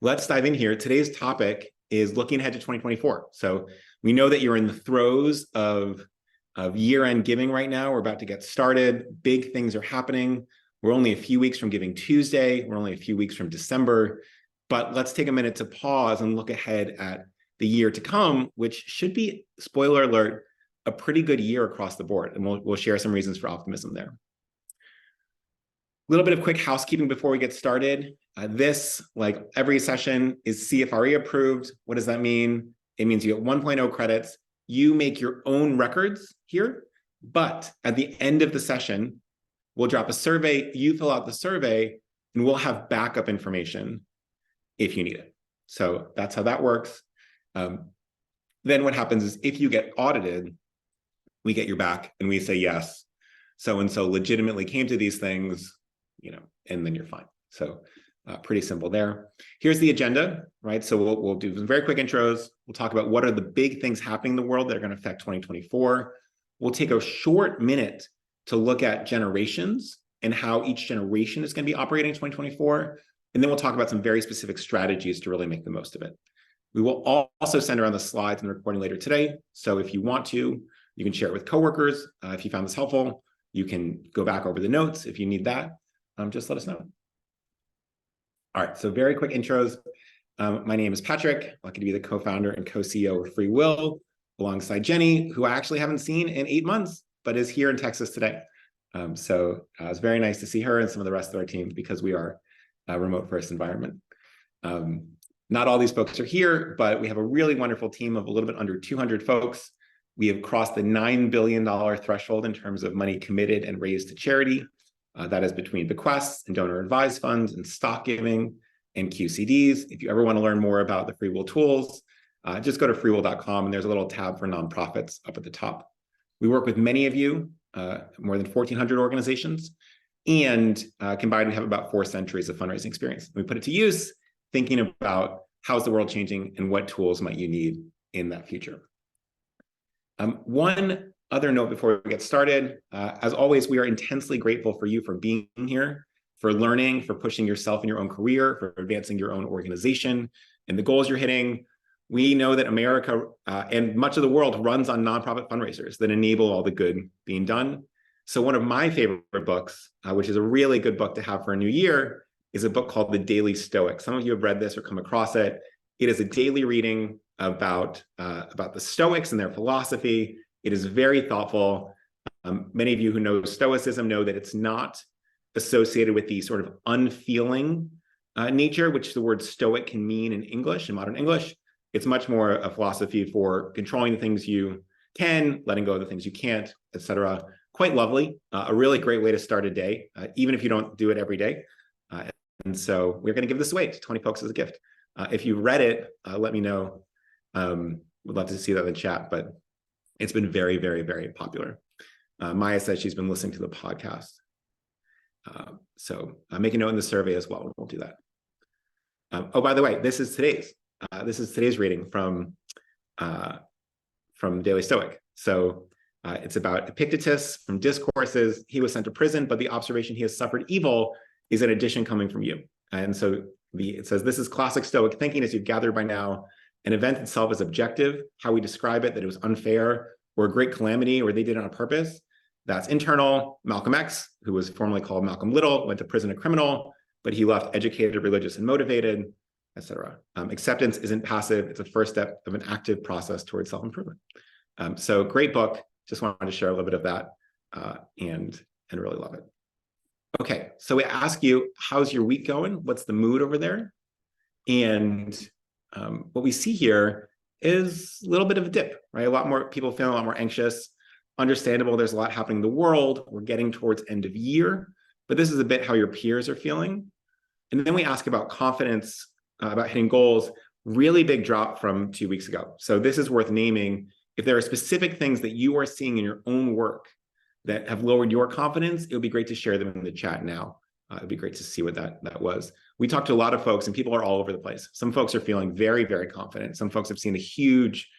let's dive in here. Today's topic is looking ahead to 2024. So we know that you're in the throes of year-end giving right now. We're about to get started. Big things are happening. We're only a few weeks from Giving Tuesday. We're only a few weeks from December. But let's take a minute to pause and look ahead at the year to come, which should be, spoiler alert, a pretty good year across the board. And we'll share some reasons for optimism there. A little bit of quick housekeeping before we get started. This, like every session, is CFRE approved. What does that mean? It means you get 1.0 credits. You make your own records here, but at the end of the session, we'll drop a survey, you fill out the survey, and we'll have backup information if you need it. So that's how that works. Then what happens is if you get audited, we get your back and we say, yes, so-and-so legitimately came to these things, and then you're fine. So pretty simple there. Here's the agenda, right? So we'll do some very quick intros. We'll talk about what are the big things happening in the world that are going to affect 2024. We'll take a short minute to look at generations and how each generation is going to be operating in 2024. And then we'll talk about some very specific strategies to really make the most of it. We will also send around the slides and the recording later today. So if you want to, you can share it with coworkers. If you found this helpful, you can go back over the notes if you need that. Just let us know. All right, so very quick intros. My name is Patrick, lucky to be the co-founder and co-CEO of FreeWill, alongside Jenny, who I actually haven't seen in 8 months, but is here in Texas today. So it's very nice to see her and some of the rest of our team because we are a remote first environment. Not all these folks are here, but we have a really wonderful team of a little bit under 200 folks. We have crossed the $9 billion threshold in terms of money committed and raised to charity. That is between bequests and donor advised funds and stock giving and QCDs. If you ever want to learn more about the FreeWill tools, just go to freewill.com and there's a little tab for nonprofits up at the top. We work with many of you, more than 1,400 organizations, and combined we have about 4 centuries of fundraising experience. We put it to use thinking about how's the world changing and what tools might you need in that future. One other note before we get started, as always, we are intensely grateful for you for being here, for learning, for pushing yourself in your own career, for advancing your own organization and the goals you're hitting. We know that America and much of the world runs on nonprofit fundraisers that enable all the good being done. So one of my favorite books, which is a really good book to have for a new year, is a book called The Daily Stoic. Some of you have read this or come across it. It is a daily reading about the Stoics and their philosophy. It is very thoughtful. Many of you who know Stoicism know that it's not associated with the sort of unfeeling nature, which the word Stoic can mean in English, in modern English. It's much more a philosophy for controlling the things you can, letting go of the things you can't, etc. Quite lovely. A really great way to start a day, even if you don't do it every day. And so we're going to give this away to 20 folks as a gift. If you read it, let me know. Would love to see that in the chat, but it's been very, very, very popular. Maya says she's been listening to the podcast. So make a note in the survey as well. We'll do that. Oh, by the way, this is today's reading from Daily Stoic. So it's about Epictetus from Discourses. He was sent to prison, but the observation he has suffered evil is an addition coming from you. And so it says, this is classic Stoic thinking, as you've gathered by now. An event itself is objective. How we describe it, that it was unfair or a great calamity or they did it on purpose, that's internal. Malcolm X, who was formerly called Malcolm Little, went to prison a criminal, but he left educated, religious, and motivated, etc. Acceptance isn't passive. It's a first step of an active process towards self-improvement. So great book. Just wanted to share a little bit of that and really love it. Okay, so we ask you, how's your week going? What's the mood over there? And what we see here is a little bit of a dip, right? A lot more people feeling a lot more anxious. Understandable, there's a lot happening in the world. We're getting towards end of year, but this is a bit how your peers are feeling. And then we ask about confidence, about hitting goals, really big drop from 2 weeks ago. So this is worth naming. If there are specific things that you are seeing in your own work that have lowered your confidence, it would be great to share them in the chat now. It'd be great to see what that was. We talked to a lot of folks and people are all over the place. Some folks are feeling very, very confident. Some folks have seen a huge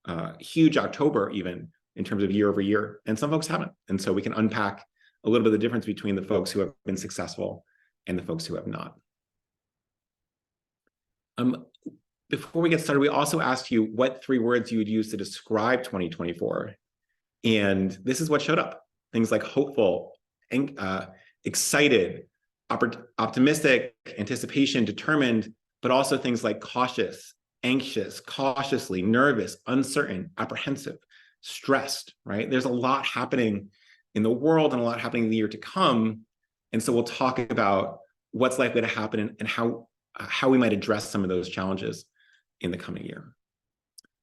October even in terms of year over year, and some folks haven't. And so we can unpack a little bit of the difference between the folks who have been successful and the folks who have not. Before we get started, we also asked you what 3 words you would use to describe 2024. And this is what showed up. Things like hopeful, excited, optimistic, anticipation, determined, but also things like cautious, anxious, cautiously, nervous, uncertain, apprehensive, stressed, right? There's a lot happening in the world and a lot happening in the year to come. And so we'll talk about what's likely to happen and how we might address some of those challenges in the coming year.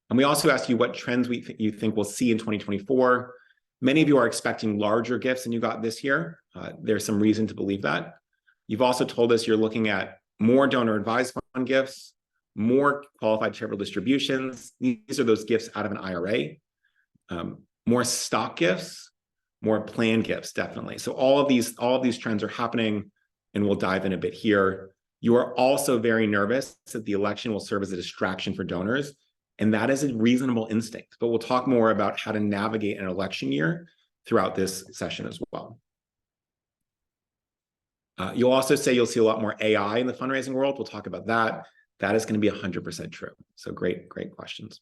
And we also asked you what trends you think we'll see in 2024. Many of you are expecting larger gifts than you got this year. There's some reason to believe that. You've also told us you're looking at more donor-advised fund gifts, more qualified charitable distributions. These are those gifts out of an IRA. More stock gifts, more planned gifts, definitely. So all of these trends are happening, and we'll dive in a bit here. You are also very nervous that the election will serve as a distraction for donors, and that is a reasonable instinct. But we'll talk more about how to navigate an election year throughout this session as well. You'll also say you'll see a lot more AI in the fundraising world. We'll talk about that. That is going to be 100% true. So great questions.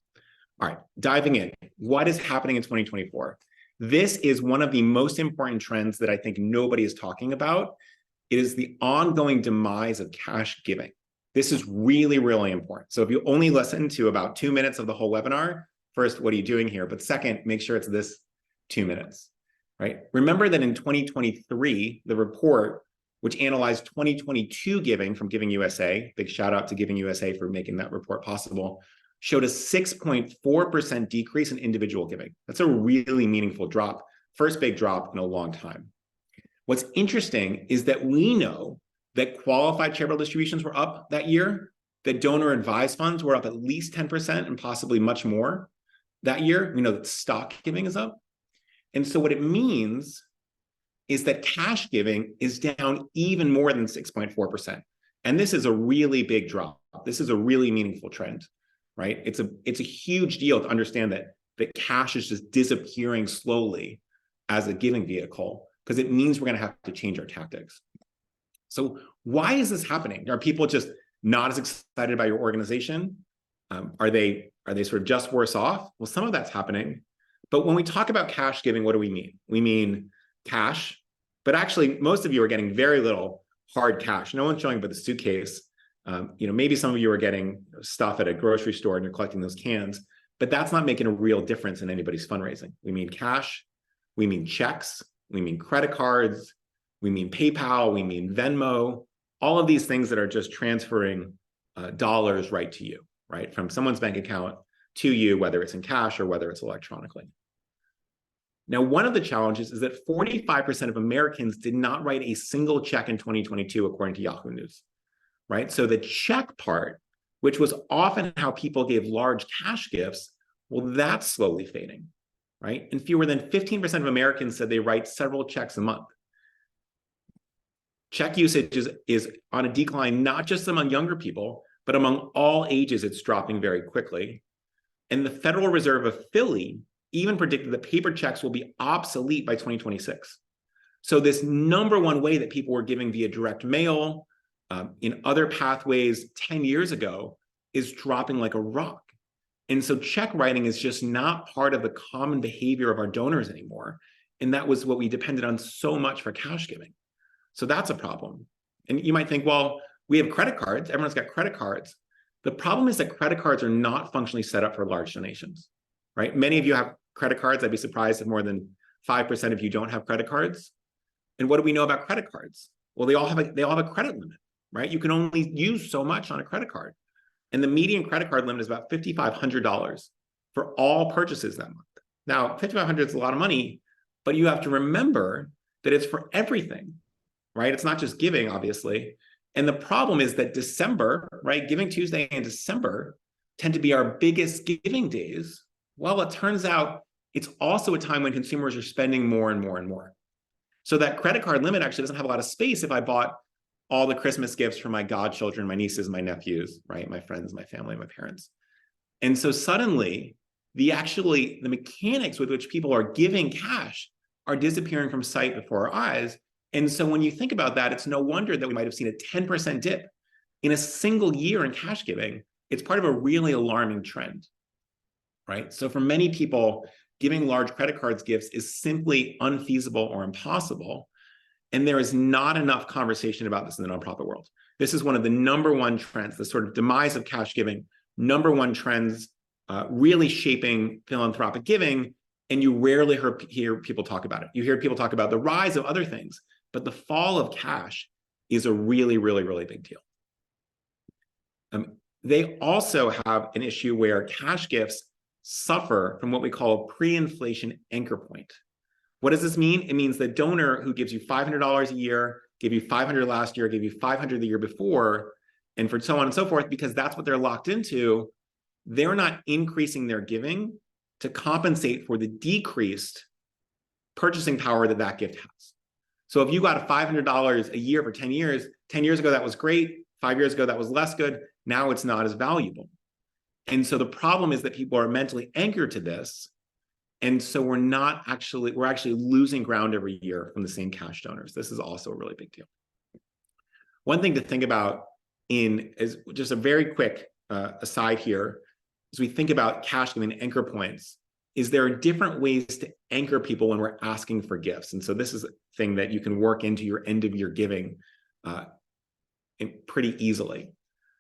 All right, diving in. What is happening in 2024? This is one of the most important trends that I think nobody is talking about. It is the ongoing demise of cash giving. This is really, really important. So if you only listen to about 2 minutes of the whole webinar, first, what are you doing here? But second, make sure it's this 2 minutes, right? Remember that in 2023, the report, which analyzed 2022 giving from Giving USA, big shout out to Giving USA for making that report possible, showed a 6.4% decrease in individual giving. That's a really meaningful drop, first big drop in a long time. What's interesting is that we know that qualified charitable distributions were up that year, that donor-advised funds were up at least 10% and possibly much more that year. We know that stock giving is up. And so what it means is that cash giving is down even more than 6.4%. And this is a really big drop. This is a really meaningful trend, right? It's a huge deal to understand that cash is just disappearing slowly as a giving vehicle, because it means we're going to have to change our tactics. So why is this happening? Are people just not as excited about your organization? Are they sort of just worse off? Well, some of that's happening. But when we talk about cash giving, what do we mean? We mean cash, but actually most of you are getting very little hard cash. No one's showing up with a suitcase. Maybe some of you are getting stuff at a grocery store and you're collecting those cans, but that's not making a real difference in anybody's fundraising. We mean cash, we mean checks, we mean credit cards, we mean PayPal, we mean Venmo, all of these things that are just transferring dollars right to you, right? From someone's bank account to you, whether it's in cash or whether it's electronically. Now, one of the challenges is that 45% of Americans did not write a single check in 2022, according to Yahoo News, right? So the check part, which was often how people gave large cash gifts, well, that's slowly fading, right? And fewer than 15% of Americans said they write several checks a month. Check usage is on a decline, not just among younger people, but among all ages, it's dropping very quickly. And the Federal Reserve of Philly even predicted that paper checks will be obsolete by 2026. So this number one way that people were giving via direct mail, in other pathways 10 years ago, is dropping like a rock. And so check writing is just not part of the common behavior of our donors anymore. And that was what we depended on so much for cash giving. So that's a problem. And you might think, well, we have credit cards. Everyone's got credit cards. The problem is that credit cards are not functionally set up for large donations, right? Many of you have credit cards. I'd be surprised if more than 5% of you don't have credit cards. And what do we know about credit cards? Well, they all have a credit limit, right? You can only use so much on a credit card. And the median credit card limit is about $5,500 for all purchases that month. Now, $5,500 is a lot of money, but you have to remember that it's for everything, right? It's not just giving, obviously. And the problem is that December, right? Giving Tuesday and December tend to be our biggest giving days. Well, it turns out it's also a time when consumers are spending more and more and more. So that credit card limit actually doesn't have a lot of space if I bought all the Christmas gifts for my godchildren, my nieces, my nephews, right? My friends, my family, my parents. And so suddenly the mechanics with which people are giving cash are disappearing from sight before our eyes. And so when you think about that, it's no wonder that we might have seen a 10% dip in a single year in cash giving, it's part of a really alarming trend, right? So for many people, giving large credit cards gifts is simply unfeasible or impossible. And there is not enough conversation about this in the nonprofit world. This is one of the #1 trends, the sort of demise of cash giving, #1 trends really shaping philanthropic giving. And you rarely hear people talk about it. You hear people talk about the rise of other things, but the fall of cash is a really, really, really big deal. They also have an issue where cash gifts suffer from what we call a pre-inflation anchor point. What does this mean? It means the donor who gives you $500 a year, gave you $500 last year, gave you $500 the year before, and for so on and so forth, because that's what they're locked into, they're not increasing their giving to compensate for the decreased purchasing power that that gift has. So if you got $500 a year for 10 years, 10 years ago, that was great. 5 years ago, that was less good. Now it's not as valuable. And so the problem is that people are mentally anchored to this. And so we're actually losing ground every year from the same cash donors. This is also a really big deal. One thing to think about is just a very quick aside here, as we think about cash giving anchor points, is there are different ways to anchor people when we're asking for gifts. And so this is a thing that you can work into your end of year giving pretty easily.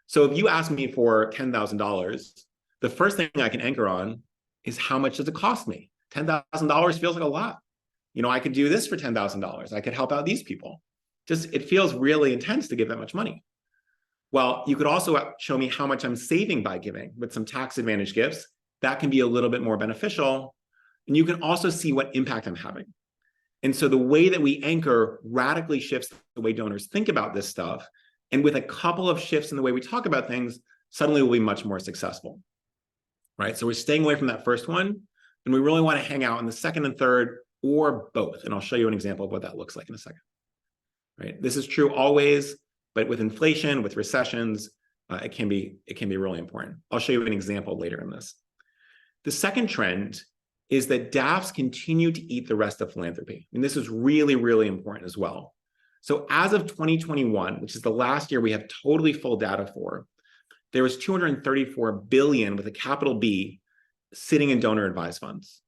So if you ask me for $10,000, the first thing I can anchor on is how much does it cost me? $10,000 feels like a lot. I could do this for $10,000. I could help out these people. It feels really intense to give that much money. Well, you could also show me how much I'm saving by giving with some tax advantage gifts. That can be a little bit more beneficial. And you can also see what impact I'm having. And so the way that we anchor radically shifts the way donors think about this stuff. And with a couple of shifts in the way we talk about things, suddenly we'll be much more successful, right? So we're staying away from that first one, and we really want to hang out in the second and third, or both. And I'll show you an example of what that looks like in a second, right? This is true always, but with inflation, with recessions, it can be really important. I'll show you an example later in this. The second trend is that DAFs continue to eat the rest of philanthropy. And this is really, really important as well. So as of 2021, which is the last year we have totally full data for, there was $234 billion with a capital B sitting in donor advised funds.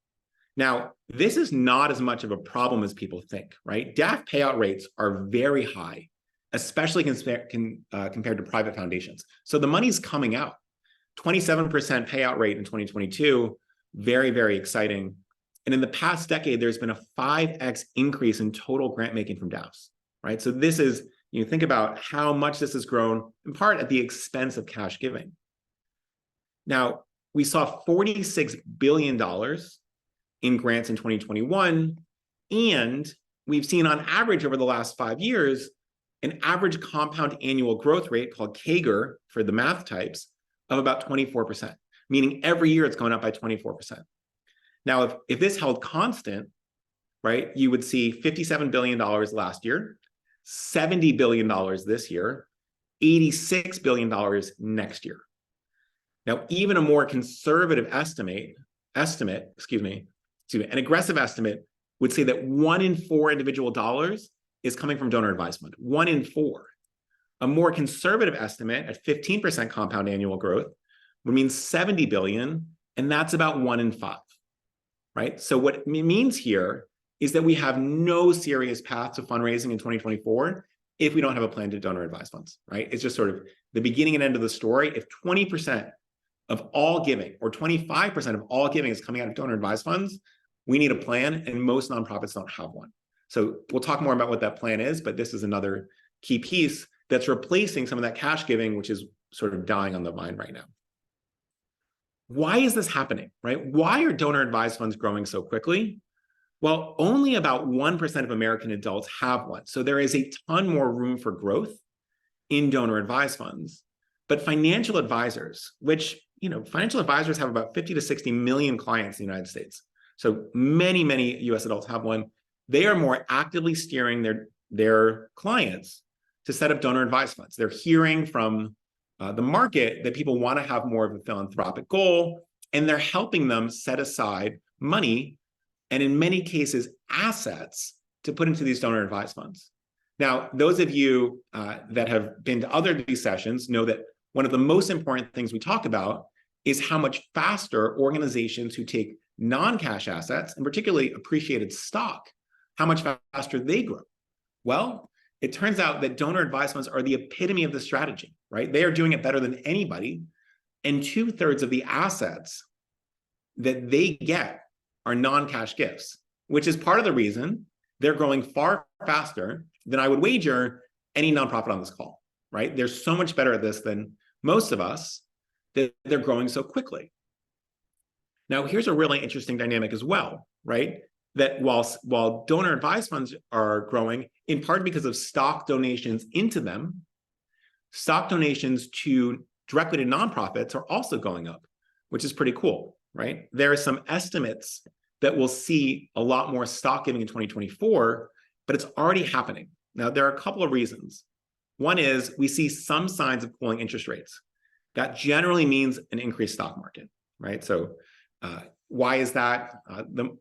Now, this is not as much of a problem as people think, right? DAF payout rates are very high, especially compared to private foundations. So the money's coming out. 27% payout rate in 2022, very, very exciting. And in the past decade, there's been a 5x increase in total grant making from DAFs, right? So this is, think about how much this has grown, in part at the expense of cash giving. Now, we saw $46 billion in grants in 2021, and we've seen on average over the last 5 years, an average compound annual growth rate called CAGR for the math types of about 24%, meaning every year it's going up by 24%. Now, if this held constant, right, you would see $57 billion last year, $70 billion this year, $86 billion next year. Now, even a more conservative an aggressive estimate would say that 1 in 4 individual dollars is coming from donor advised fund, 1 in 4. A more conservative estimate at 15% compound annual growth would mean 70 billion, and that's about 1 in 5, right? So what it means here is that we have no serious path to fundraising in 2024 if we don't have a plan to donor advised funds, right? It's just sort of the beginning and end of the story. If 20% of all giving or 25% of all giving is coming out of donor advised funds, we need a plan, and most nonprofits don't have one. So we'll talk more about what that plan is, but this is another key piece that's replacing some of that cash giving, which is sort of dying on the vine right now. Why is this happening, right? Why are donor advised funds growing so quickly? Well, only about 1% of American adults have one. So there is a ton more room for growth in donor advised funds. But financial advisors, which, financial advisors have about 50 to 60 million clients in the United States. So many, many US adults have one. They are more actively steering their clients to set up donor advised funds. They're hearing from the market that people want to have more of a philanthropic goal, and they're helping them set aside money, and in many cases, assets to put into these donor advised funds. Now, those of you that have been to other of these sessions know that one of the most important things we talk about is how much faster organizations who take non-cash assets, and particularly appreciated stock, how much faster they grow. Well, it turns out that donor-advised funds are the epitome of the strategy, right? They are doing it better than anybody, and 2/3 of the assets that they get are non-cash gifts, which is part of the reason they're growing far faster than I would wager any nonprofit on this call, right? They're so much better at this than most of us that they're growing so quickly. Now, here's a really interesting dynamic as well, right? That while donor-advised funds are growing, in part because of stock donations into them, stock donations directly to nonprofits are also going up, which is pretty cool, right? There are some estimates that we'll see a lot more stock giving in 2024, but it's already happening. Now, there are a couple of reasons. One is we see some signs of cooling interest rates. That generally means an increased stock market, right? So why is that?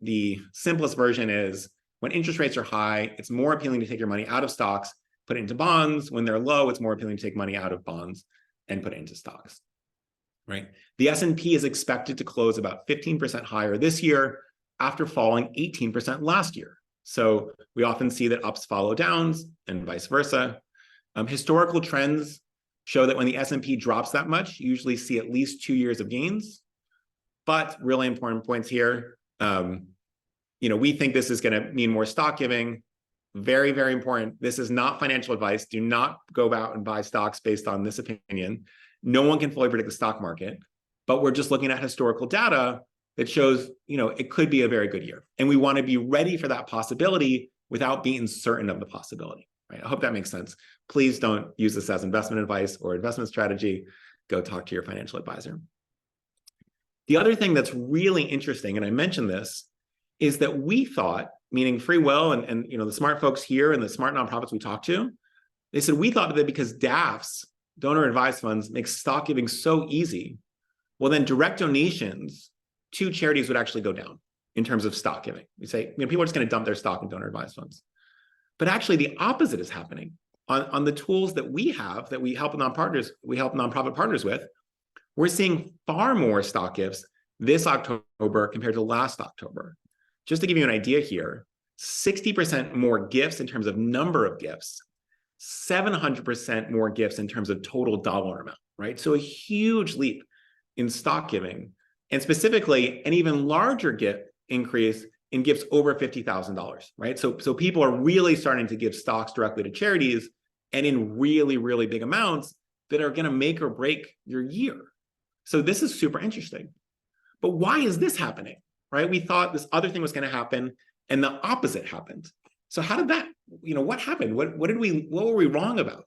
The simplest version is when interest rates are high, it's more appealing to take your money out of stocks, put it into bonds. When they're low, it's more appealing to take money out of bonds and put it into stocks, right? The S&P is expected to close about 15% higher this year after falling 18% last year. So we often see that ups follow downs and vice versa. Historical trends show that when the S&P drops that much, you usually see at least 2 years of gains. But really important points here. We think this is going to mean more stock giving. Very, very important. This is not financial advice. Do not go out and buy stocks based on this opinion. No one can fully predict the stock market, but we're just looking at historical data that shows, it could be a very good year. And we want to be ready for that possibility without being certain of the possibility, right? I hope that makes sense. Please don't use this as investment advice or investment strategy. Go talk to your financial advisor. The other thing that's really interesting, and I mentioned this, is that we thought, meaning FreeWill and the smart folks here and the smart nonprofits we talked to, they said we thought that because DAFs, donor advised funds, make stock giving so easy, well then direct donations to charities would actually go down in terms of stock giving. We say, people are just going to dump their stock in donor advised funds. But actually the opposite is happening. On the tools that we have, that we help nonprofit partners with, we're seeing far more stock gifts this October compared to last October. Just to give you an idea here, 60% more gifts in terms of number of gifts, 700% more gifts in terms of total dollar amount, right? So a huge leap in stock giving, and specifically an even larger gift increase in gifts over $50,000, right? So people are really starting to give stocks directly to charities and in really, really big amounts that are going to make or break your year. So this is super interesting. But why is this happening, right? We thought this other thing was going to happen and the opposite happened. So how did that, what happened? What were we wrong about?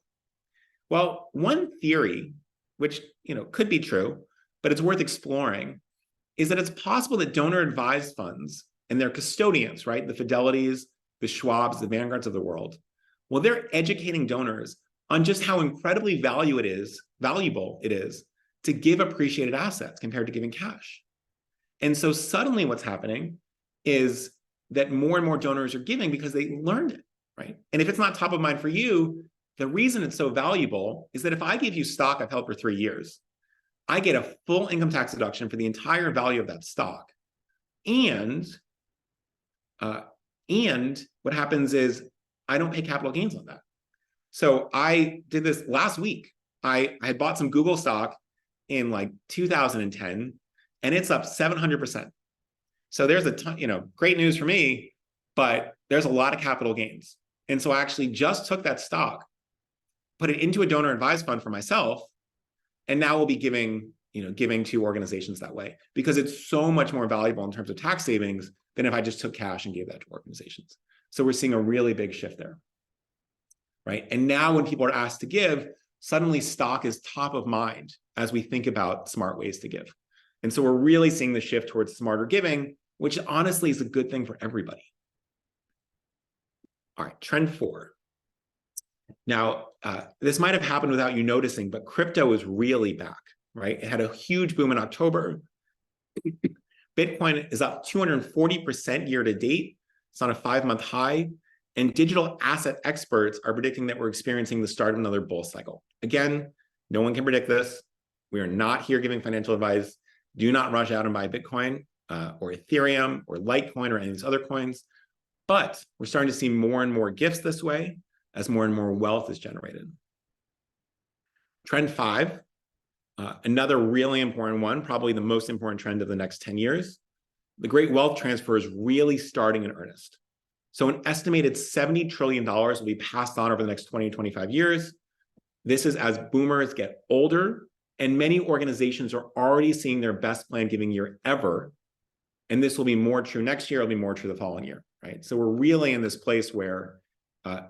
Well, one theory, which, could be true, but it's worth exploring, is that it's possible that donor advised funds and their custodians, right? The Fidelities, the Schwabs, the Vanguards of the world, well, they're educating donors on just how incredibly valuable it is to give appreciated assets compared to giving cash. And so suddenly what's happening is that more and more donors are giving because they learned it, right? And if it's not top of mind for you, the reason it's so valuable is that if I give you stock I've held for 3 years, I get a full income tax deduction for the entire value of that stock. And what happens is I don't pay capital gains on that. So I did this last week. I had bought some Google stock in like 2010, and it's up 700%. So there's a ton, great news for me, but there's a lot of capital gains. And so I actually just took that stock, put it into a donor advised fund for myself, and now we'll be giving to organizations that way because it's so much more valuable in terms of tax savings than if I just took cash and gave that to organizations. So we're seeing a really big shift there, right? And now when people are asked to give, suddenly stock is top of mind as we think about smart ways to give. And so we're really seeing the shift towards smarter giving, which honestly is a good thing for everybody. All right, trend 4. Now, this might have happened without you noticing, but crypto is really back, right? It had a huge boom in October. Bitcoin is up 240% year to date. It's on a 5-month high. And digital asset experts are predicting that we're experiencing the start of another bull cycle. Again, no one can predict this. We are not here giving financial advice. Do not rush out and buy Bitcoin or Ethereum or Litecoin or any of these other coins. But we're starting to see more and more gifts this way as more and more wealth is generated. Trend 5, another really important one, probably the most important trend of the next 10 years. The great wealth transfer is really starting in earnest. So an estimated $70 trillion will be passed on over the next 20 to 25 years. This is as boomers get older, and many organizations are already seeing their best planned giving year ever. And this will be more true next year, it'll be more true the following year, right? So we're really in this place where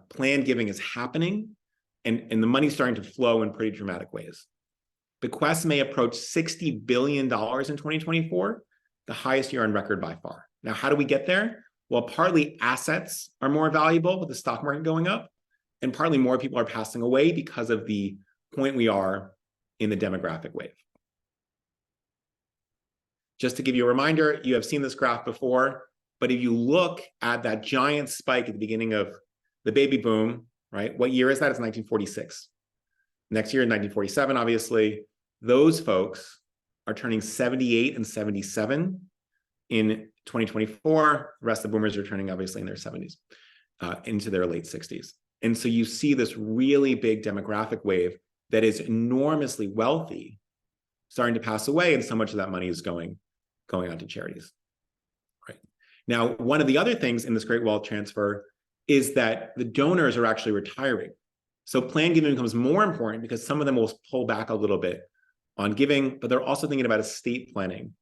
planned giving is happening and the money's starting to flow in pretty dramatic ways. Bequests may approach $60 billion in 2024, the highest year on record by far. Now, how do we get there? Well, partly assets are more valuable with the stock market going up, and partly more people are passing away because of the point we are in the demographic wave. Just to give you a reminder, you have seen this graph before, but if you look at that giant spike at the beginning of the baby boom, right? What year is that? It's 1946. Next year, 1947, obviously. Those folks are turning 78 and 77 in 2024. The rest of the boomers are turning, obviously, in their 70s, into their late 60s. And so you see this really big demographic wave that is enormously wealthy starting to pass away, and so much of that money is going out to charities. Right. Now, one of the other things in this great wealth transfer is that the donors are actually retiring. So planned giving becomes more important because some of them will pull back a little bit on giving, but they're also thinking about estate planning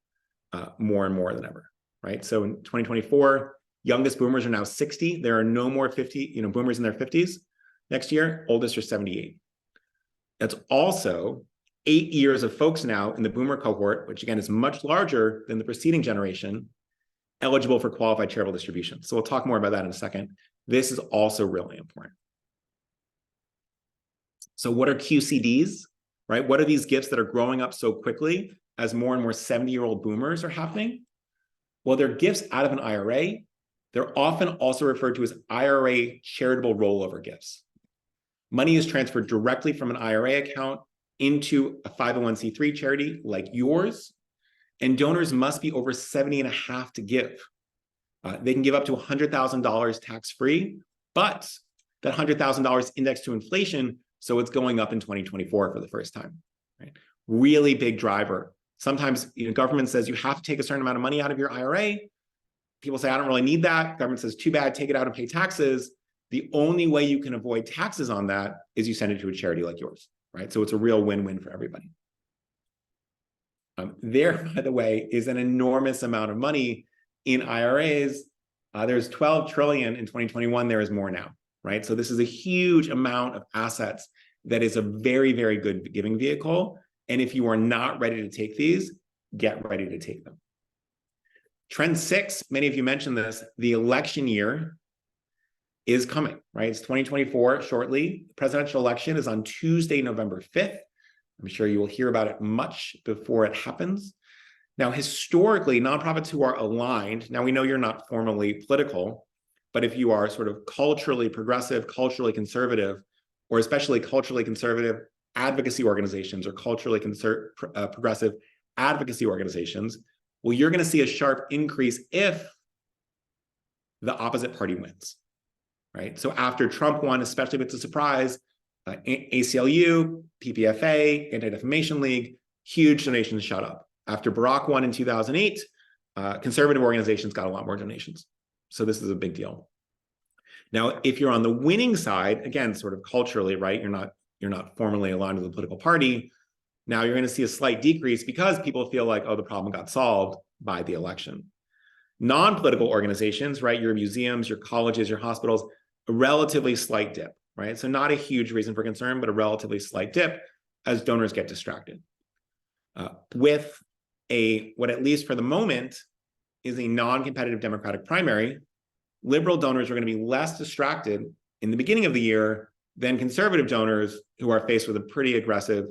more and more than ever, right? So in 2024, youngest boomers are now 60. There are no more 50, boomers in their 50s next year. Oldest are 78. That's also 8 years of folks now in the boomer cohort, which again is much larger than the preceding generation, eligible for qualified charitable distribution. So we'll talk more about that in a second. This is also really important. So what are QCDs, right? What are these gifts that are growing up so quickly as more and more 70-year-old boomers are happening? Well, they're gifts out of an IRA. They're often also referred to as IRA charitable rollover gifts. Money is transferred directly from an IRA account into a 501c3 charity like yours, and donors must be over 70 and a half to give. They can give up to $100,000 tax-free, but that $100,000 indexed to inflation, so it's going up in 2024 for the first time. Right? Really big driver. Sometimes government says you have to take a certain amount of money out of your IRA. People say, I don't really need that. Government says, too bad, take it out and pay taxes. The only way you can avoid taxes on that is you send it to a charity like yours, right? So it's a real win-win for everybody. There, by the way, is an enormous amount of money in IRAs. There's 12 trillion in 2021. There is more now, right? So this is a huge amount of assets that is a very, very good giving vehicle. And if you are not ready to take these, get ready to take them. Trend 6, many of you mentioned this, the election year is coming, right? It's 2024 shortly. The presidential election is on Tuesday, November 5th. I'm sure you will hear about it much before it happens. Now, historically, nonprofits who are aligned, now we know you're not formally political, but if you are sort of culturally progressive, culturally conservative, or especially culturally conservative advocacy organizations or culturally progressive advocacy organizations, well, you're going to see a sharp increase if the opposite party wins, right? So after Trump won, especially if it's a surprise, ACLU, PPFA, Anti-Defamation League, huge donations shot up. After Barack won in 2008, conservative organizations got a lot more donations. So this is a big deal. Now, if you're on the winning side, again, sort of culturally, right? You're not formally aligned with a political party. Now you're going to see a slight decrease because people feel like, oh, the problem got solved by the election. Non-political organizations, right? Your museums, your colleges, your hospitals, a relatively slight dip, right? So not a huge reason for concern, but a relatively slight dip as donors get distracted. With what at least for the moment is a non-competitive Democratic primary, liberal donors are going to be less distracted in the beginning of the year than conservative donors who are faced with a pretty aggressive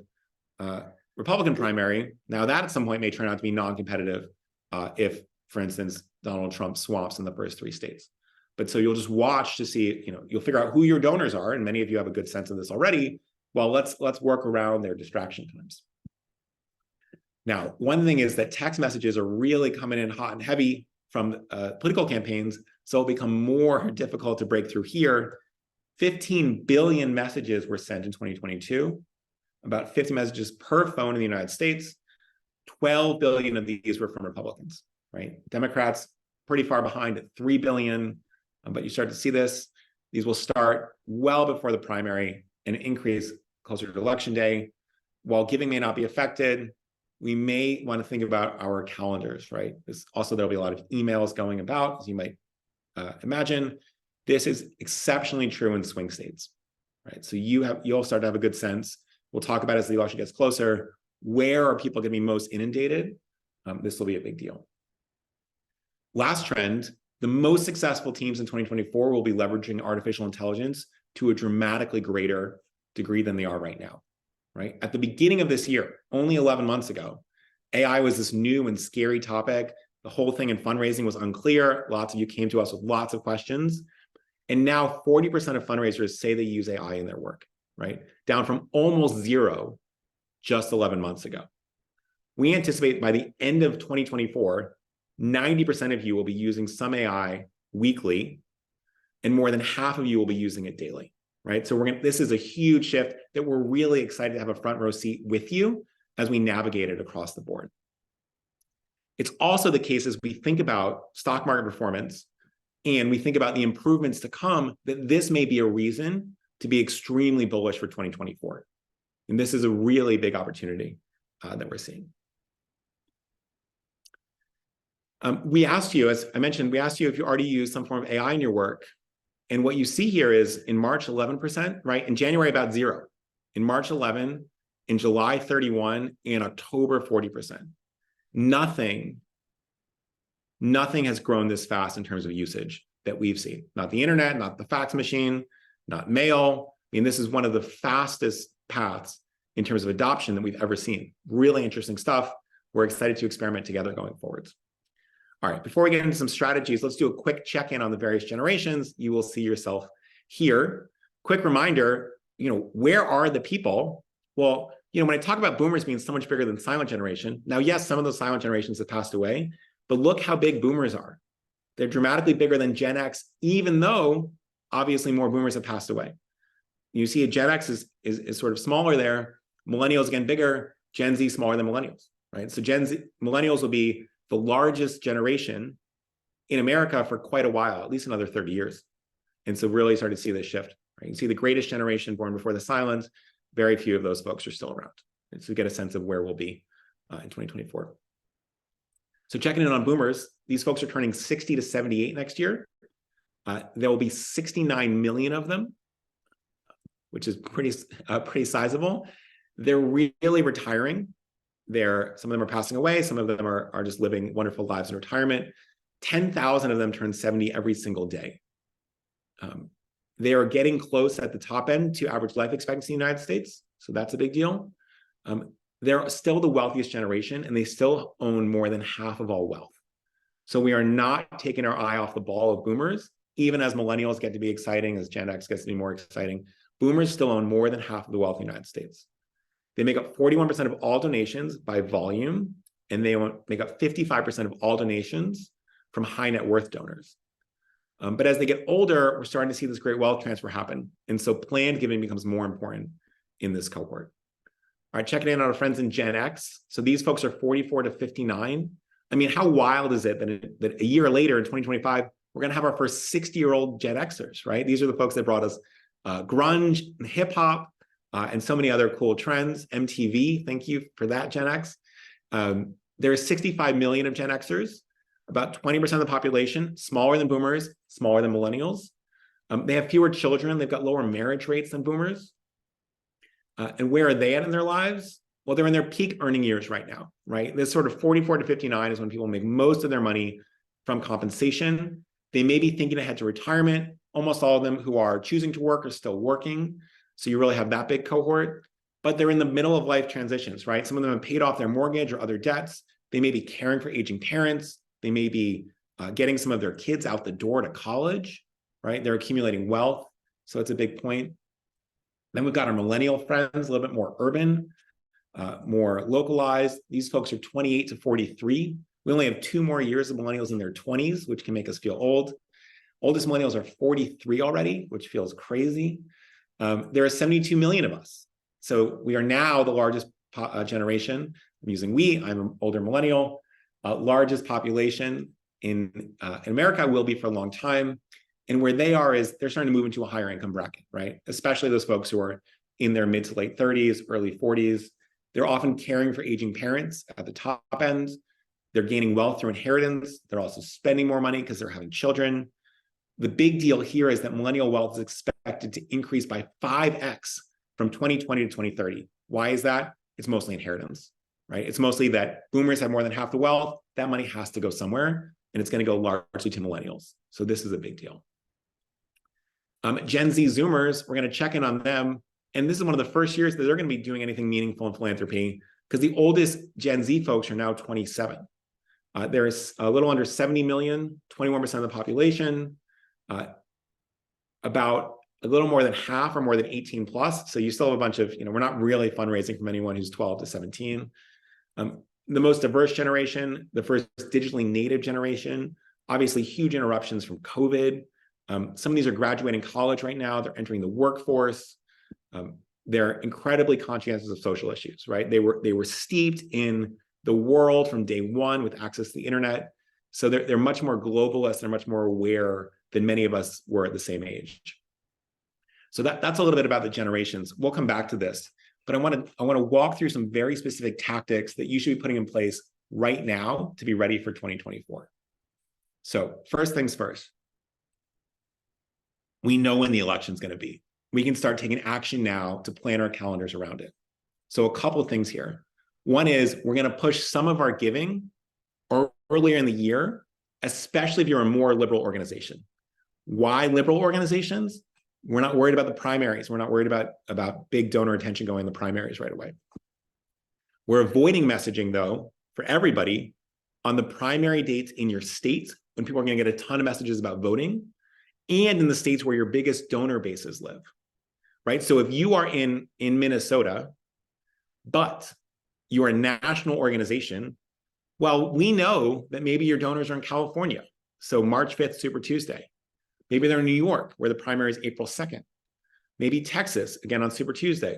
Republican primary. Now that at some point may turn out to be non-competitive if, for instance, Donald Trump swamps in the first 3 states. But so you'll just watch to see, you'll figure out who your donors are, and many of you have a good sense of this already. Well, let's work around their distraction times. Now, one thing is that text messages are really coming in hot and heavy from political campaigns, so it'll become more difficult to break through here. 15 billion messages were sent in 2022, about 50 messages per phone in the United States. 12 billion of these were from Republicans, right? Democrats pretty far behind at 3 billion, but you start to see this. These will start well before the primary and increase closer to election day. While giving may not be affected, we may want to think about our calendars, right? Also, there'll be a lot of emails going about, as you might imagine. This is exceptionally true in swing states, right? So you'll start to have a good sense. We'll talk about as the election gets closer, where are people going to be most inundated? This will be a big deal. Last trend, the most successful teams in 2024 will be leveraging artificial intelligence to a dramatically greater degree than they are right now, right? At the beginning of this year, only 11 months ago, AI was this new and scary topic. The whole thing in fundraising was unclear. Lots of you came to us with lots of questions. And now 40% of fundraisers say they use AI in their work, right? Down from almost zero just 11 months ago. We anticipate by the end of 2024, 90% of you will be using some AI weekly, and more than half of you will be using it daily, right? So this is a huge shift that we're really excited to have a front row seat with you as we navigate it across the board. It's also the case as we think about stock market performance and we think about the improvements to come, that this may be a reason to be extremely bullish for 2024. And this is a really big opportunity that we're seeing. We asked you, as I mentioned, we asked you if you already use some form of AI in your work. And what you see here is in March, 11%, right? In January, about 0. In March, 11, in July, 31, in October, 40%. Nothing has grown this fast in terms of usage that we've seen. Not the internet, not the fax machine, not mail. I mean, this is one of the fastest paths in terms of adoption that we've ever seen. Really interesting stuff. We're excited to experiment together going forwards. All right, before we get into some strategies, let's do a quick check-in on the various generations. You will see yourself here. Quick reminder, where are the people? Well, when I talk about boomers being so much bigger than silent generation, now, yes, some of those silent generations have passed away, but look how big boomers are. They're dramatically bigger than Gen X, even though obviously more boomers have passed away. You see Gen X is sort of smaller there. Millennials, again, bigger. Gen Z, smaller than millennials, right? So millennials will be the largest generation in America for quite a while, at least another 30 years. And so really started to see this shift, right? You see the greatest generation born before the silent, very few of those folks are still around. And so you get a sense of where we'll be in 2024. So checking in on boomers, these folks are turning 60 to 78 next year. There will be 69 million of them, which is pretty sizable. They're really retiring. Some of them are passing away. Some of them are just living wonderful lives in retirement. 10,000 of them turn 70 every single day. They are getting close at the top end to average life expectancy in the United States. So that's a big deal. They're still the wealthiest generation, and they still own more than half of all wealth. So we are not taking our eye off the ball of boomers, even as millennials get to be exciting, as Gen X gets to be more exciting. Boomers still own more than half of the wealth in the United States. They make up 41% of all donations by volume, and they make up 55% of all donations from high net worth donors. But as they get older, we're starting to see this great wealth transfer happen. And so planned giving becomes more important in this cohort. All right, checking in on our friends in Gen X. So these folks are 44 to 59. I mean, how wild is it that a year later in 2025, we're going to have our first 60-year-old Gen Xers, right? These are the folks that brought us grunge, and hip hop, and so many other cool trends. MTV, thank you for that, Gen X. There are 65 million of Gen Xers, about 20% of the population, smaller than boomers, smaller than millennials. They have fewer children. They've got lower marriage rates than boomers. And where are they at in their lives? Well, they're in their peak earning years right now, right? This sort of 44 to 59 is when people make most of their money from compensation. They may be thinking ahead to retirement. Almost all of them who are choosing to work are still working. So you really have that big cohort, but they're in the middle of life transitions, right? Some of them have paid off their mortgage or other debts. They may be caring for aging parents. They may be getting some of their kids out the door to college. right? They're accumulating wealth. So it's a big point. Then we've got our millennial friends, a little bit more urban, more localized. These folks are 28 to 43. We only have 2 more years of millennials in their 20s, which can make us feel old. Oldest millennials are 43 already, which feels crazy. There are 72 million of us. So we are now the largest generation. I'm using we, I'm an older millennial, largest population in America, will be for a long time. And where they are is they're starting to move into a higher income bracket, right? Especially those folks who are in their mid to late 30s, early 40s. They're often caring for aging parents at the top end. They're gaining wealth through inheritance. They're also spending more money because they're having children. The big deal here is that millennial wealth is expected to increase by 5x from 2020 to 2030. Why is that? It's mostly inheritance, right? It's mostly that boomers have more than half the wealth. That money has to go somewhere, and it's going to go largely to millennials. So this is a big deal. Gen Z Zoomers, we're going to check in on them. And this is one of the first years that they're going to be doing anything meaningful in philanthropy because the oldest Gen Z folks are now 27. There's a little under 70 million, 21% of the population, about a little more than half or more than 18 plus. So you still have a bunch of, we're not really fundraising from anyone who's 12 to 17. The most diverse generation, the first digitally native generation, obviously huge interruptions from COVID. Some of these are graduating college right now. They're entering the workforce. They're incredibly conscientious of social issues, right? They were steeped in the world from day one with access to the internet. So they're much more globalist. They're much more aware than many of us were at the same age. So that's a little bit about the generations. We'll come back to this, but I want to walk through some very specific tactics that you should be putting in place right now to be ready for 2024. So first things first. We know when the election's going to be. We can start taking action now to plan our calendars around it. So a couple of things here. One is we're going to push some of our giving earlier in the year, especially if you're a more liberal organization. Why liberal organizations? We're not worried about the primaries. We're not worried about big donor attention going in the primaries right away. We're avoiding messaging, though, for everybody on the primary dates in your state when people are going to get a ton of messages about voting, and in the states where your biggest donor bases live, right? So if you are in Minnesota, but you're a national organization, well, we know that maybe your donors are in California. So March 5th, Super Tuesday. Maybe they're in New York, where the primary is April 2nd. Maybe Texas, again on Super Tuesday.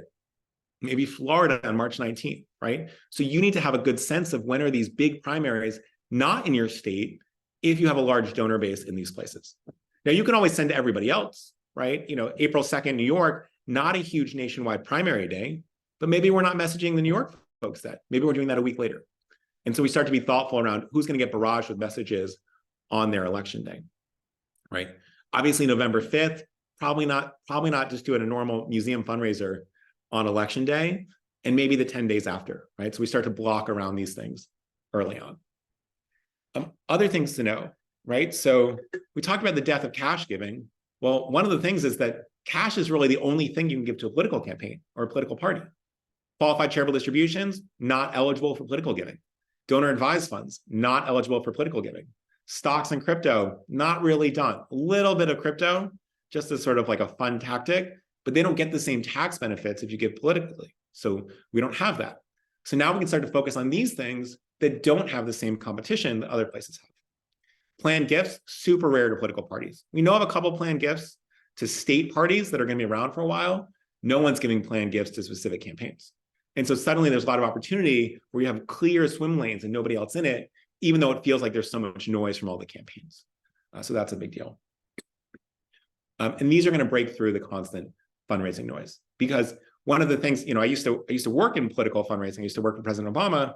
Maybe Florida on March 19th, right? So you need to have a good sense of when are these big primaries not in your state if you have a large donor base in these places. Now, you can always send to everybody else, right? April 2nd, New York, not a huge nationwide primary day, but maybe we're not messaging the New York folks that. Maybe we're doing that a week later. And so we start to be thoughtful around who's going to get barraged with messages on their election day, right? Obviously, November 5th, probably not just doing a normal museum fundraiser on election day, and maybe the 10 days after, right? So we start to block around these things early on. Other things to know, right? So we talked about the death of cash giving. Well, one of the things is that cash is really the only thing you can give to a political campaign or a political party. Qualified charitable distributions, not eligible for political giving. Donor advised funds, not eligible for political giving. Stocks and crypto, not really done. A little bit of crypto, just as sort of like a fun tactic, but they don't get the same tax benefits if you give politically. So we don't have that. So now we can start to focus on these things that don't have the same competition that other places have. Planned gifts, super rare to political parties. We know of a couple planned gifts to state parties that are going to be around for a while. No one's giving planned gifts to specific campaigns. And so suddenly there's a lot of opportunity where you have clear swim lanes and nobody else in it, even though it feels like there's so much noise from all the campaigns. So that's a big deal. And these are going to break through the constant fundraising noise. Because one of the things, I used to work in political fundraising. I used to work for President Obama.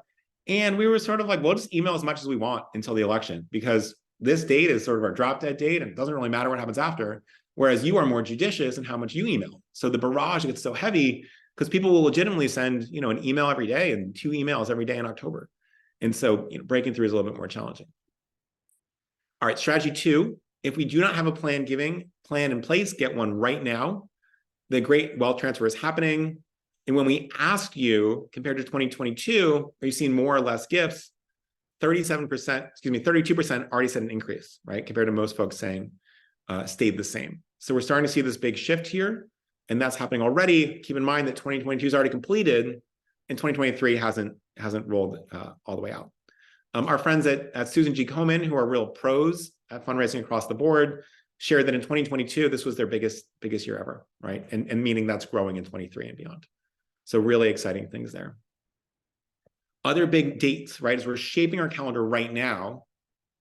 And we were sort of like, we'll just email as much as we want until the election, because this date is sort of our drop dead date, and it doesn't really matter what happens after. Whereas you are more judicious in how much you email. So the barrage gets so heavy because people will legitimately send, an email every day and 2 emails every day in October. And so breaking through is a little bit more challenging. All right, strategy 2, if we do not have a plan in place, get one right now. The great wealth transfer is happening. And when we asked you, compared to 2022, are you seeing more or less gifts? 32% already said an increase, right? Compared to most folks saying stayed the same. So we're starting to see this big shift here, and that's happening already. Keep in mind that 2022 is already completed, and 2023 hasn't rolled all the way out. Our friends at Susan G. Komen, who are real pros at fundraising across the board, shared that in 2022, this was their biggest year ever, right? And meaning that's growing in 23 and beyond. So really exciting things there. Other big dates, right? As we're shaping our calendar right now,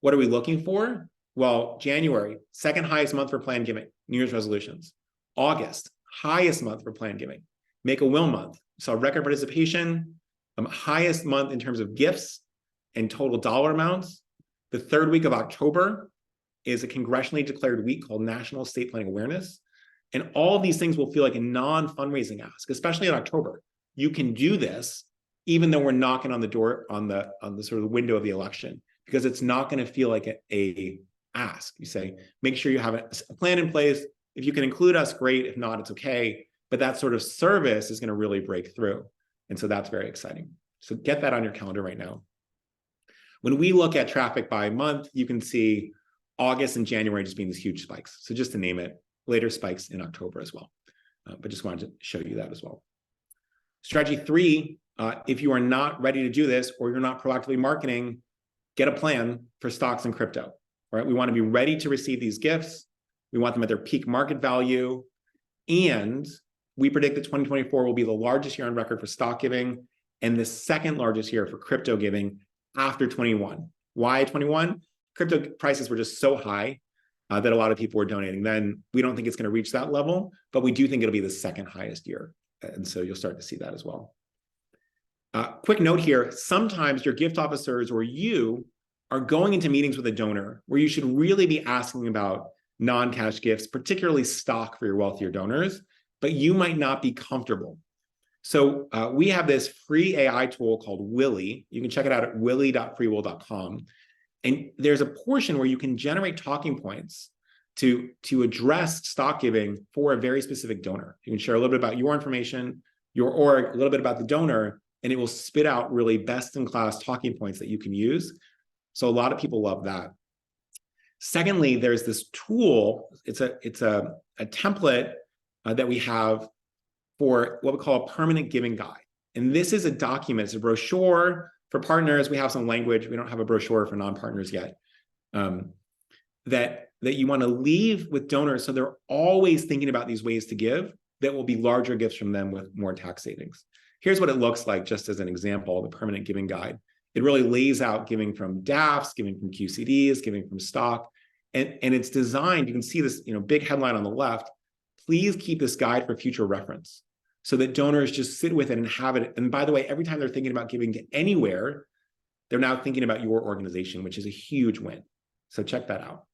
what are we looking for? Well, January, second highest month for planned giving, New Year's resolutions. August, highest month for planned giving. Make a Will month. So record participation, highest month in terms of gifts and total dollar amounts. The third week of October is a congressionally declared week called National Estate Planning Awareness. And all of these things will feel like a non-fundraising ask, especially in October. You can do this even though we're knocking on the door on the sort of the window of the election, because it's not going to feel like a ask. You say, make sure you have a plan in place. If you can include us, great. If not, it's okay. But that sort of service is going to really break through. And so that's very exciting. So get that on your calendar right now. When we look at traffic by month, you can see August and January just being these huge spikes. So just to name it, later spikes in October as well. But just wanted to show you that as well. Strategy 3, if you are not ready to do this or you're not proactively marketing, get a plan for stocks and crypto, right? We want to be ready to receive these gifts. We want them at their peak market value. And we predict that 2024 will be the largest year on record for stock giving and the second largest year for crypto giving after 21. Why 21? Crypto prices were just so high that a lot of people were donating then. We don't think it's going to reach that level, but we do think it'll be the second highest year. And so you'll start to see that as well. Quick note here, sometimes your gift officers or you are going into meetings with a donor where you should really be asking about non-cash gifts, particularly stock for your wealthier donors, but you might not be comfortable. So we have this free AI tool called Willy. You can check it out at willy.freewill.com. And there's a portion where you can generate talking points to address stock giving for a very specific donor. You can share a little bit about your information, your org, a little bit about the donor, and it will spit out really best-in-class talking points that you can use. So a lot of people love that. Secondly, there's this tool. It's a template that we have for what we call a permanent giving guide. And this is a document, it's a brochure for partners. We have some language. We don't have a brochure for non-partners yet. That you want to leave with donors so they're always thinking about these ways to give that will be larger gifts from them with more tax savings. Here's what it looks like, just as an example, the permanent giving guide. It really lays out giving from DAFs, giving from QCDs, giving from stock. And it's designed, you can see this big headline on the left, please keep this guide for future reference so that donors just sit with it and have it. And by the way, every time they're thinking about giving to anywhere, they're now thinking about your organization, which is a huge win. So check that out.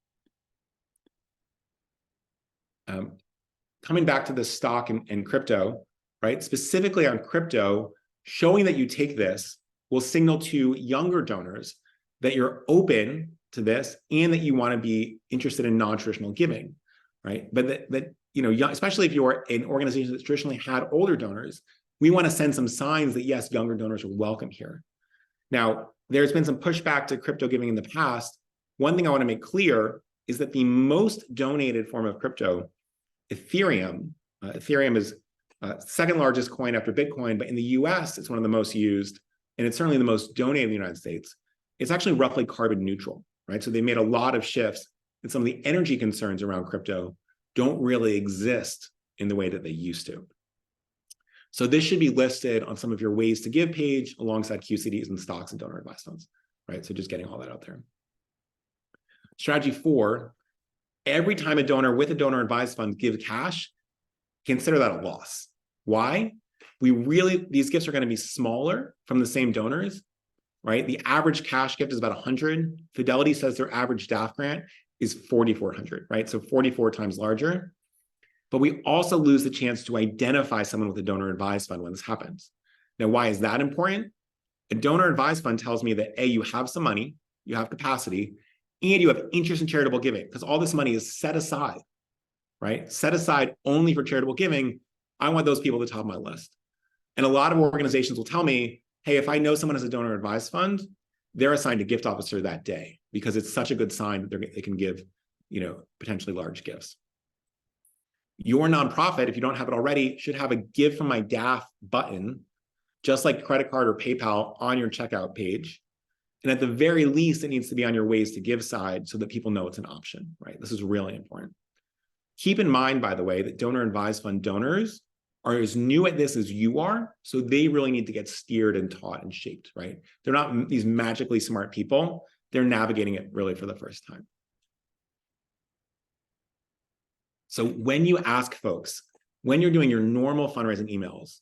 Coming back to the stock and crypto, right? Specifically on crypto, showing that you take this will signal to younger donors that you're open to this and that you want to be interested in non-traditional giving, right? But especially if you're an organization that's traditionally had older donors, we want to send some signs that yes, younger donors are welcome here. Now, there's been some pushback to crypto giving in the past. One thing I want to make clear is that the most donated form of crypto, Ethereum is second largest coin after Bitcoin, but in the US, it's one of the most used, and it's certainly the most donated in the United States. It's actually roughly carbon neutral, right? So they made a lot of shifts, and some of the energy concerns around crypto don't really exist in the way that they used to. So this should be listed on some of your ways to give page alongside QCDs and stocks and donor advised funds, right? So just getting all that out there. Strategy 4, every time a donor with a donor advised fund give cash, consider that a loss. Why? These gifts are going to be smaller from the same donors, right? The average cash gift is about 100. Fidelity says their average DAF grant is 4,400, right? So 44 times larger. But we also lose the chance to identify someone with a donor advised fund when this happens. Now, why is that important? A donor advised fund tells me that A, you have some money, you have capacity, and you have interest in charitable giving, because all this money is set aside, right? Set aside only for charitable giving. I want those people at the top of my list. And a lot of organizations will tell me, hey, if I know someone has a donor advised fund, they're assigned a gift officer that day because it's such a good sign that they can give potentially large gifts. Your nonprofit, if you don't have it already, should have a Give from My DAF button, just like credit card or PayPal, on your checkout page. And at the very least, it needs to be on your Ways to Give side so that people know it's an option, right? This is really important. Keep in mind, by the way, that donor advised fund donors are as new at this as you are, so they really need to get steered and taught and shaped, right? They're not these magically smart people. They're navigating it really for the first time. So when you ask folks, when you're doing your normal fundraising emails,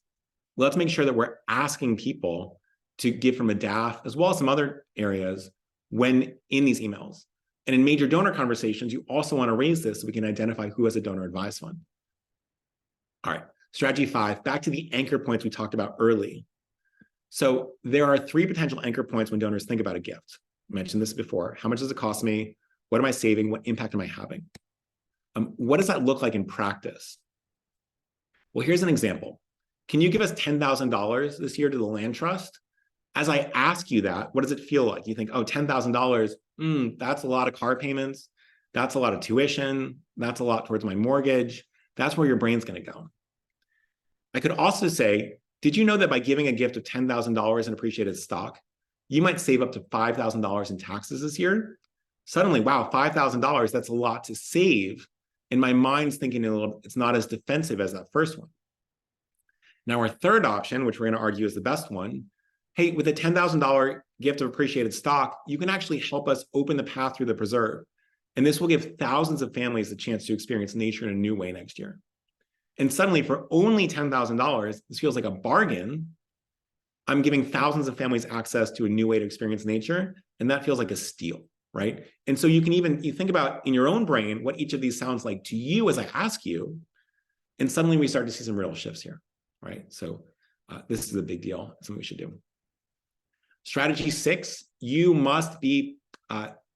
let's make sure that we're asking people to give from a DAF, as well as some other areas, when in these emails. And in major donor conversations, you also want to raise this so we can identify who has a donor advised fund. All right, strategy 5, back to the anchor points we talked about early. So there are 3 potential anchor points when donors think about a gift. I mentioned this before. How much does it cost me? What am I saving? What impact am I having? What does that look like in practice? Well, here's an example. Can you give us $10,000 this year to the land trust? As I ask you that, what does it feel like? You think, oh, $10,000, that's a lot of car payments. That's a lot of tuition. That's a lot towards my mortgage. That's where your brain's going to go. I could also say, did you know that by giving a gift of $10,000 in appreciated stock, you might save up to $5,000 in taxes this year? Suddenly, wow, $5,000, that's a lot to save. And my mind's thinking it's not as defensive as that first one. Now, our third option, which we're going to argue is the best one, hey, with a $10,000 gift of appreciated stock, you can actually help us open the path through the preserve. And this will give thousands of families a chance to experience nature in a new way next year. And suddenly, for only $10,000, this feels like a bargain. I'm giving thousands of families access to a new way to experience nature, and that feels like a steal, right? And so you think about in your own brain what each of these sounds like to you as I ask you, and suddenly we start to see some real shifts here, right? So this is a big deal, something we should do. Strategy 6, you must be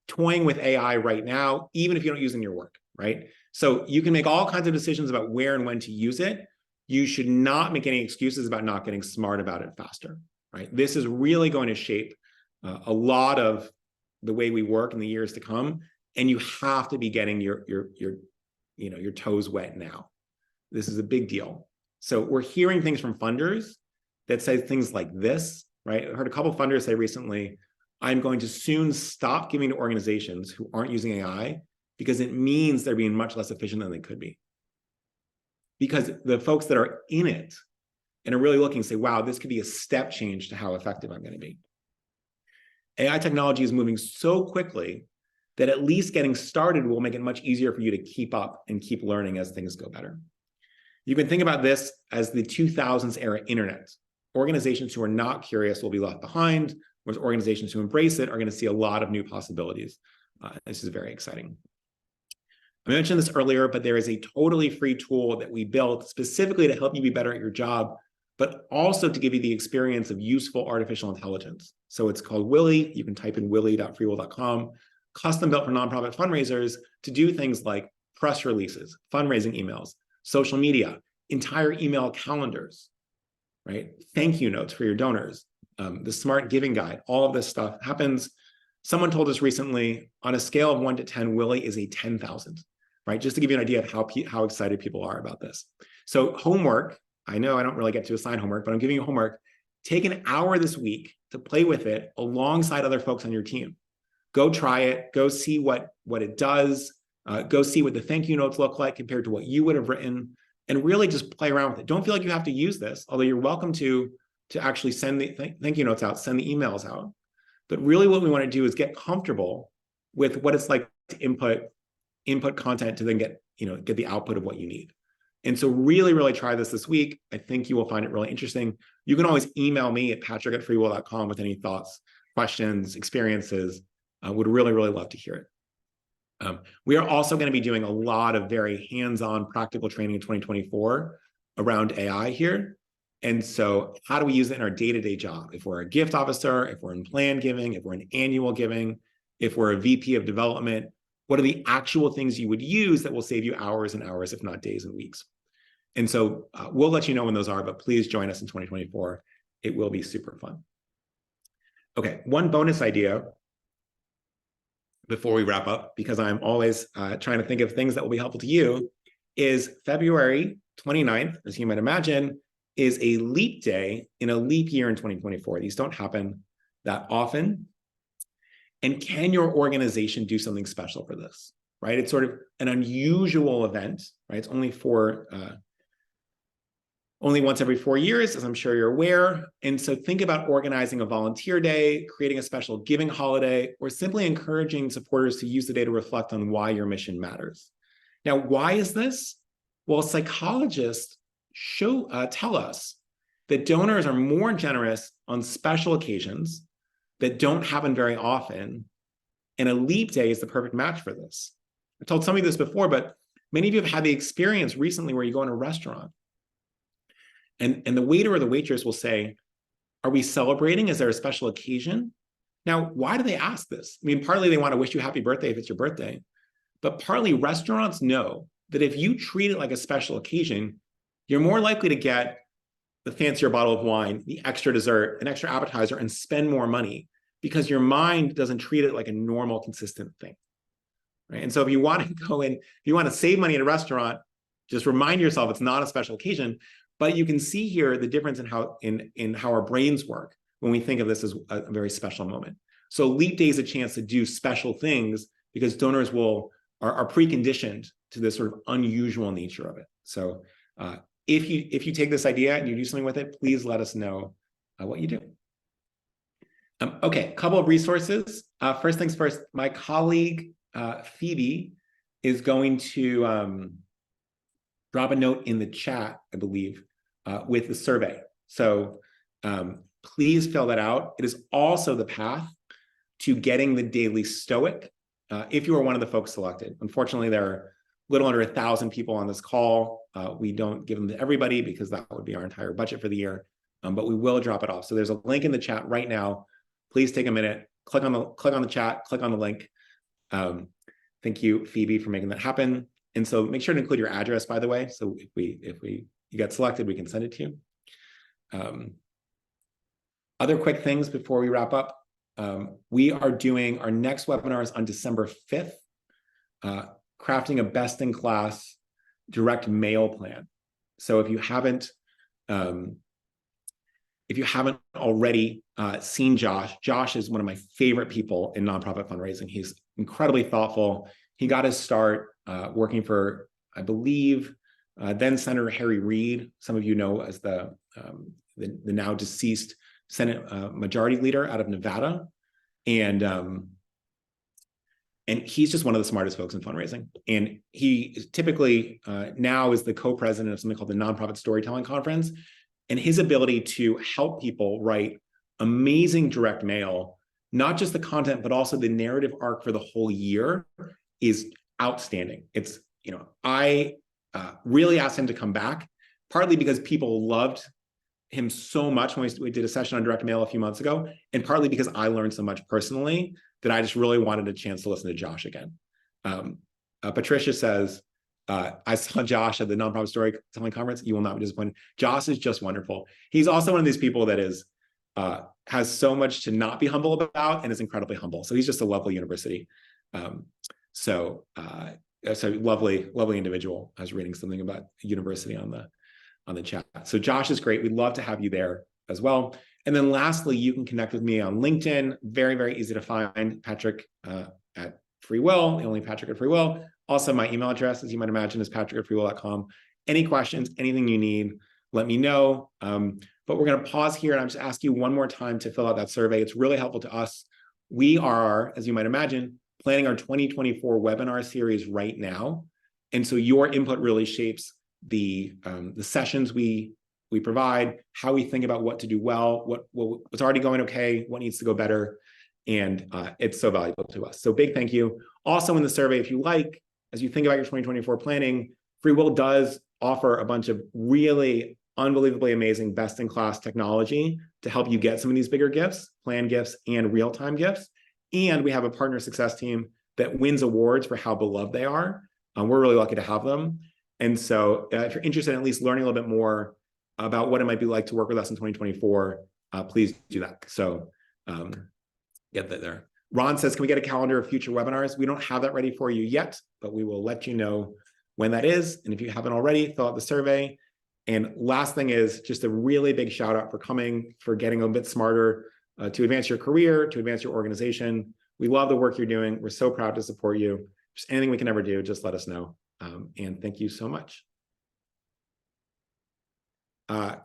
toying with AI right now, even if you don't use it in your work, right? So you can make all kinds of decisions about where and when to use it. You should not make any excuses about not getting smart about it faster, right? This is really going to shape a lot of the way we work in the years to come, and you have to be getting your toes wet now. This is a big deal. So we're hearing things from funders that say things like this, right? I heard a couple of funders say recently, I'm going to soon stop giving to organizations who aren't using AI because it means they're being much less efficient than they could be. Because the folks that are in it and are really looking say, wow, this could be a step change to how effective I'm going to be. AI technology is moving so quickly that at least getting started will make it much easier for you to keep up and keep learning as things go better. You can think about this as the 2000s era internet. Organizations who are not curious will be left behind, whereas organizations who embrace it are going to see a lot of new possibilities. This is very exciting. I mentioned this earlier, but there is a totally free tool that we built specifically to help you be better at your job, but also to give you the experience of useful artificial intelligence. So it's called Willy. You can type in willy.freewill.com, custom built for nonprofit fundraisers to do things like press releases, fundraising emails, social media, entire email calendars, right? Thank you notes for your donors, the smart giving guide, all of this stuff happens. Someone told us recently, on a scale of 1 to 10, Willy is a 10,000, right? Just to give you an idea of how excited people are about this. So homework, I know I don't really get to assign homework, but I'm giving you homework. Take an hour this week to play with it alongside other folks on your team. Go try it, go see what it does, go see what the thank you notes look like compared to what you would have written, and really just play around with it. Don't feel like you have to use this, although you're welcome to actually send the thank you notes out, send the emails out. But really what we want to do is get comfortable with what it's like to input content to then get the output of what you need. And so really, really try this week. I think you will find it really interesting. You can always email me at patrick@freewill.com with any thoughts, questions, experiences. I would really, really love to hear it. We are also going to be doing a lot of very hands-on practical training in 2024 around AI here. And so how do we use it in our day-to-day job? If we're a gift officer, if we're in plan giving, if we're in annual giving, if we're a VP of development, what are the actual things you would use that will save you hours and hours, if not days and weeks? And so we'll let you know when those are, but please join us in 2024. It will be super fun. Okay, one bonus idea before we wrap up, because I'm always trying to think of things that will be helpful to you, is February 29th, as you might imagine, is a leap day in a leap year in 2024. These don't happen that often. And can your organization do something special for this, right? It's sort of an unusual event, right? It's only once every 4 years, as I'm sure you're aware. And so think about organizing a volunteer day, creating a special giving holiday, or simply encouraging supporters to use the day to reflect on why your mission matters. Now, why is this? Well, psychologists tell us that donors are more generous on special occasions that don't happen very often, and a leap day is the perfect match for this. I told some of you this before, but many of you have had the experience recently where you go in a restaurant and the waiter or the waitress will say, are we celebrating? Is there a special occasion? Now, why do they ask this? I mean, partly they want to wish you happy birthday if it's your birthday, but partly restaurants know that if you treat it like a special occasion, you're more likely to get the fancier bottle of wine, the extra dessert, an extra appetizer, and spend more money because your mind doesn't treat it like a normal, consistent thing, right? And so if you want to go in, if you want to save money at a restaurant, just remind yourself it's not a special occasion. But you can see here the difference in how our brains work when we think of this as a very special moment. So leap day is a chance to do special things because donors are preconditioned to this sort of unusual nature of it. So if you take this idea and you do something with it, please let us know what you do. Okay, a couple of resources. First things first, my colleague Phoebe is going to drop a note in the chat, I believe, with the survey. So please fill that out. It is also the path to getting the daily Stoic if you are one of the folks selected. Unfortunately, there are a little under 1,000 people on this call. We don't give them to everybody because that would be our entire budget for the year, but we will drop it off. So there's a link in the chat right now. Please take a minute, click on the chat, click on the link. Thank you, Phoebe, for making that happen. And so make sure to include your address, by the way. So if you get selected, we can send it to you. Other quick things before we wrap up. We are doing our next webinars on December 5th, crafting a best-in-class direct mail plan. So if you haven't already seen Josh is one of my favorite people in nonprofit fundraising. He's incredibly thoughtful. He got his start working for, I believe, then Senator Harry Reid, some of you know as the now deceased Senate Majority Leader out of Nevada, and he's just one of the smartest folks in fundraising. And he typically now is the co-president of something called the Nonprofit Storytelling Conference, and his ability to help people write amazing direct mail, not just the content but also the narrative arc for the whole year, is outstanding. It's, I really asked him to come back, partly because people loved him so much when we did a session on direct mail a few months ago, and partly because I learned so much personally that I just really wanted a chance to listen to Josh again. Patricia says, I saw Josh at the Nonprofit Storytelling Conference. You will not be disappointed. Josh is just wonderful. He's also one of these people that is has so much to not be humble about and is incredibly humble. So he's just a lovely university. So lovely individual. I was reading something about university on the chat. So Josh is great. We'd love to have you there as well. And then lastly, you can connect with me on LinkedIn. Very, very easy to find. Patrick at FreeWill, the only Patrick at FreeWill. Also, my email address, as you might imagine, is patrick@freewill.com. Any questions, anything you need, let me know. But we're going to pause here and I'm just ask you one more time to fill out that survey. It's really helpful to us. We are, as you might imagine, planning our 2024 webinar series right now. And so your input really shapes the sessions we provide, how we think about what to do well, what's already going okay, what needs to go better. And it's so valuable to us. So big thank you. Also in the survey, if you like, as you think about your 2024 planning, FreeWill does offer a bunch of really unbelievably amazing best-in-class technology to help you get some of these bigger gifts, planned gifts, and real-time gifts. And we have a partner success team that wins awards for how beloved they are. We're really lucky to have them. And so if you're interested in at least learning a little bit more about what it might be like to work with us in 2024, please do that. So get that there. Ron says, can we get a calendar of future webinars? We don't have that ready for you yet, but we will let you know when that is. And if you haven't already, fill out the survey. And last thing is just a really big shout out for coming, for getting a bit smarter to advance your career, to advance your organization. We love the work you're doing. We're so proud to support you. If there's anything we can ever do, just let us know. And thank you so much.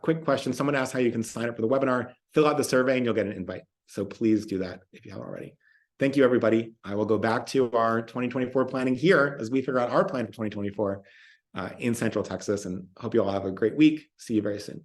Quick question. Someone asked how you can sign up for the webinar. Fill out the survey and you'll get an invite. So please do that if you haven't already. Thank you, everybody. I will go back to our 2024 planning here as we figure out our plan for 2024 in Central Texas, and hope you all have a great week. See you very soon.